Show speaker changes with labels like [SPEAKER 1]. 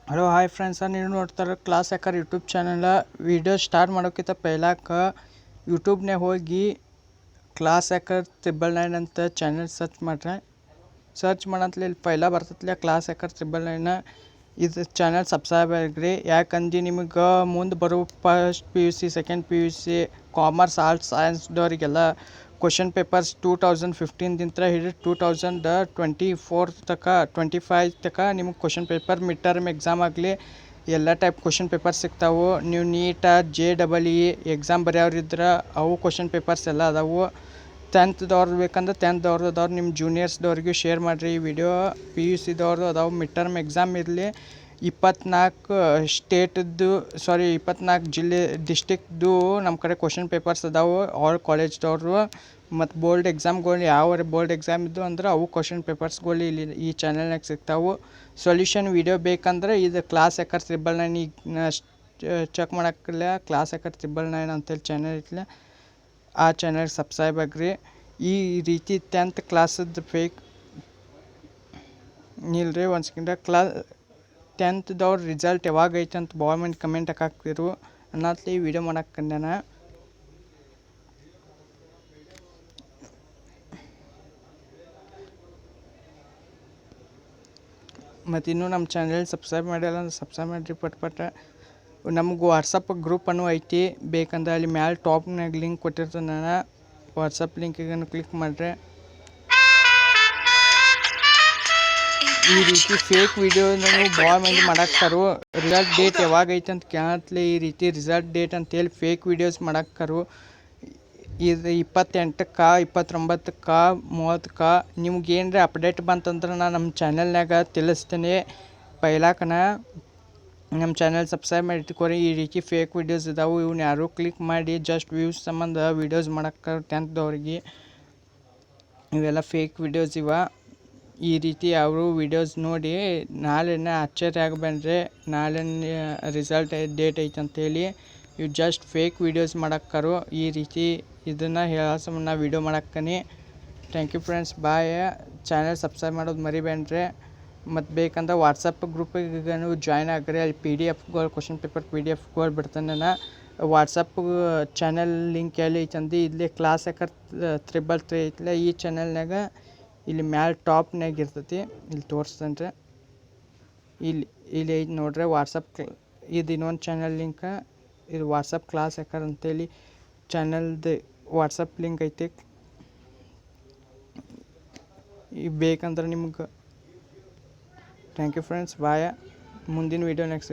[SPEAKER 1] Hello hi friends, ನೀವು ನೋಡ್ತಾರೆ class hacker YouTube channel. Video start ಮಾಡೋಕ್ಕಿಂತ ಪೈಲಾಕ ಯೂಟ್ಯೂಬ್ನಾಗ ಹೋಗಿ ಕ್ಲಾಸ್ ಹ್ಯಾಕರ್ 999 ಅಂತ ಚಾನಲ್ ಸರ್ಚ್ ಮಾಡ್ರೆ. ಸರ್ಚ್ ಮಾಡಂತಲೇ ಇಲ್ಲಿ ಪೈಲ ಬರ್ತತ್ಲೆ ಕ್ಲಾಸ್ ಹ್ಯಾಕರ್ 999. ಇದು ಚಾನಲ್ ಸಬ್ಸ್ಕ್ರೈಬ್ ಆಗಿರಿ. ಯಾಕಂದ್ರೆ ನಿಮಗೆ ಮುಂದೆ ಬರೋ first PUC, second PUC, commerce, arts, ಸೈನ್ಸ್ದವರಿಗೆಲ್ಲ ಕ್ವಶನ್ ಪೇಪರ್ಸ್ 2015 ಹಿಡಿದು 2024 ತನಕ 25 ತನಕ ನಿಮ್ಗೆ question paper mid term exam ಆಗಲಿ ಎಲ್ಲ ಟೈಪ್ ಕ್ವಶನ್ ಪೇಪರ್ಸ್ ಸಿಗ್ತಾವೆ. ನೀವು ನೀಟ JEE ಎಕ್ಸಾಮ್ ಬರೆಯೋರಿದ್ರೆ ಅವು ಕ್ವಶನ್ ಪೇಪರ್ಸ್ ಎಲ್ಲ ಅದಾವು. 10th ಬೇಕಂದ್ರೆ 10th ಅದಾವ್ರು. ನಿಮ್ಮ ಜೂನಿಯರ್ಸ್ದವ್ರಿಗೂ ಶೇರ್ ಮಾಡಿರಿ ಈ ವಿಡಿಯೋ. PUCದವ್ರು ಅದಾವೆ. ಮಿಡ್ ಟರ್ಮ್ ಎಕ್ಸಾಮ್ ಇರಲಿ. 24 ಜಿಲ್ಲೆ ಡಿಸ್ಟಿಕ್ದು ನಮ್ಮ ಕಡೆ ಕ್ವಶನ್ ಪೇಪರ್ಸ್ ಅದಾವೆ. ಆಲ್ ಕಾಲೇಜ್ದವ್ರು ಮತ್ತು ಬೋರ್ಡ್ ಎಕ್ಸಾಮ್ಗಳು ಯಾವ ಬೋರ್ಡ್ ಎಕ್ಸಾಮ್ ಇದ್ದು ಅಂದ್ರೆ ಅವು ಕ್ವಶನ್ ಪೇಪರ್ಸ್ಗಳು ಇಲ್ಲಿ ಈ ಚಾನಲ್ನಾಗ ಸಿಗ್ತಾವೆ. ಸೊಲ್ಯೂಷನ್ ವಿಡಿಯೋ ಬೇಕಂದ್ರೆ ಇದು ಕ್ಲಾಸ್ ಹ್ಯಾಕರ್ 999 ಈಗ ಚೆಕ್ ಮಾಡೋಕ್ಕಿಲ್ಲ. ಕ್ಲಾಸ್ ಹ್ಯಾಕರ್ 999 ಅಂತೇಳಿ ಚಾನಲ್ ಇತ್ತಲ್ಲ, ಆ ಚಾನಲ್ಗೆ ಸಬ್ಸ್ಕ್ರೈಬ್ ಆಗಿರಿ. ಈ ರೀತಿ 10th ಕ್ಲಾಸದ್ದು ಫೇಕ್ ನಿಲ್ರಿ ಒಂದು ಸೆಕೆಂಡ. 10th ರಿಸಲ್ಟ್ ಯಾವಾಗ ಐತೆ ಅಂತ ಭಾಳ ಮಂದಿ ಕಮೆಂಟ್ ಹಾಕ್ತಿರು ಅನ್ನತ್ಲಿ ಈ ವಿಡಿಯೋ ಮಾಡಕ್ಕೆ ಮತ್ತು ಇನ್ನೂ ನಮ್ಮ ಚಾನಲ್ ಸಬ್ಸ್ಕ್ರೈಬ್ ಮಾಡಿಲ್ಲ ಅಂದ್ರೆ ಸಬ್ಸ್ಕ್ರೈಬ್ ಮಾಡಿರಿ ಪಟ್. ನಮ್ಗೆ ವಾಟ್ಸಪ್ ಗ್ರೂಪನ್ನು ಐತಿ. ಬೇಕಂದ್ರೆ ಅಲ್ಲಿ ಮ್ಯಾಲೆ ಟಾಪ್ನಾಗ ಲಿಂಕ್ ಕೊಟ್ಟಿರ್ತೀನಿ ನಾನು. ವಾಟ್ಸಪ್ ಲಿಂಕಿಗೆ ಕ್ಲಿಕ್ ಮಾಡಿರಿ. ಈ ರೀತಿ ಫೇಕ್ ವಿಡಿಯೋನು ಭಾಳ ಮಂದಿ ಮಾಡಾಕ್ತಾರು. ರಿಸಲ್ಟ್ ಡೇಟ್ ಯಾವಾಗ ಐತೆ ಅಂತ ಕೇಳತ್ಲೆ ಈ ರೀತಿ ರಿಸಲ್ಟ್ ಡೇಟ್ ಅಂತೇಳಿ ಫೇಕ್ ವಿಡಿಯೋಸ್ ಮಾಡಾಕ್ತಾರು. ಇದು 28ಕ್ಕೆ 29ಕ್ಕೆ 30ಕ್ಕೆ ನಿಮ್ಗೆ ಏನರ ಅಪ್ಡೇಟ್ ಬಂತಂದ್ರೆ ನಾನು ನಮ್ಮ ಚಾನಲ್ನಾಗ ತಿಳಿಸ್ತೇನೆ. ಪೈಲಾಕನ ನಮ್ಮ ಚಾನಲ್ ಸಬ್ಸ್ಕ್ರೈಬ್ ಮಾಡಿ ಇಟ್ಕೊರಿ. ಈ ರೀತಿ ಫೇಕ್ ವಿಡಿಯೋಸ್ ಇದಾವೆ. ಇವ್ನು ಯಾರು ಕ್ಲಿಕ್ ಮಾಡಿ ಜಸ್ಟ್ ವ್ಯೂಸ್ ಸಂಬಂಧ ವಿಡಿಯೋಸ್ ಮಾಡಕ್ಕೆ 10thದವ್ರಿಗೆ ಇವೆಲ್ಲ ಫೇಕ್ ವಿಡಿಯೋಸ್ ಇವ. ಈ ರೀತಿ ಅವರು ವಿಡಿಯೋಸ್ ನೋಡಿ ನಾಳೆನೇ ಆಶ್ಚರ್ಯ ಆಗಬೇಡ್ರಿ. ನಾಳೆ ರಿಸಲ್ಟ್ ಡೇಟ್ ಐತೆ ಅಂತೇಳಿ ಇವು ಜಸ್ಟ್ ಫೇಕ್ ವಿಡಿಯೋಸ್ ಮಾಡಕ್ಕಾರು. ಈ ರೀತಿ ಇದನ್ನು ಹೇಳೋ ಸಂಬಂಧ ವಿಡಿಯೋ ಮಾಡಕ್ಕನಿ. Thank you friends, bye. Channel subscribe ಮಾಡೋದು ಮರಿಬೇಡ್ರಿ. ಮತ್ತು ಬೇಕಂದ್ರೆ ವಾಟ್ಸಪ್ ಗ್ರೂಪಿಗೆ ನೀವು ಜಾಯ್ನ್ ಆಗಿರಿ. ಅಲ್ಲಿ PDFಗಳು ಕ್ವಶನ್ ಪೇಪರ್ PDFಗಳು ಬಿಡ್ತಾನೆ ನಾನು. ವಾಟ್ಸಪ್ ಚಾನಲ್ ಲಿಂಕ್ ಎಲ್ಲಿ ಐತಂದು ಇಲ್ಲಿ ಕ್ಲಾಸ್ ಹ್ಯಾಕರ್ 333 ಐತಲ್ಲ, ಈ ಚಾನಲ್ನಾಗ ಇಲ್ಲಿ ಮ್ಯಾಲೆ ಟಾಪ್ನಾಗ ಇರ್ತೈತಿ. ಇಲ್ಲಿ ತೋರಿಸ್ತೇನೆ ರೀ. ಇಲ್ಲಿ ಐತೆ ನೋಡ್ರಿ ವಾಟ್ಸಪ್. ಇದು ಇನ್ನೊಂದು ಚಾನಲ್ ಲಿಂಕ. ಇದು ವಾಟ್ಸಪ್ ಕ್ಲಾಸ್ ಹ್ಯಾಕರ್ ಅಂತೇಳಿ ಚಾನಲ್ದು ವಾಟ್ಸಪ್ ಲಿಂಕ್ ಐತಿ. ಈಗ ಬೇಕಂದ್ರೆ ನಿಮ್ಗೆ ಥ್ಯಾಂಕ್ ಯು ಫ್ರೆಂಡ್ಸ್, ಬಾಯ. ಮುಂದಿನ ವೀಡಿಯೋ ನೆಕ್ಸ್ಟ್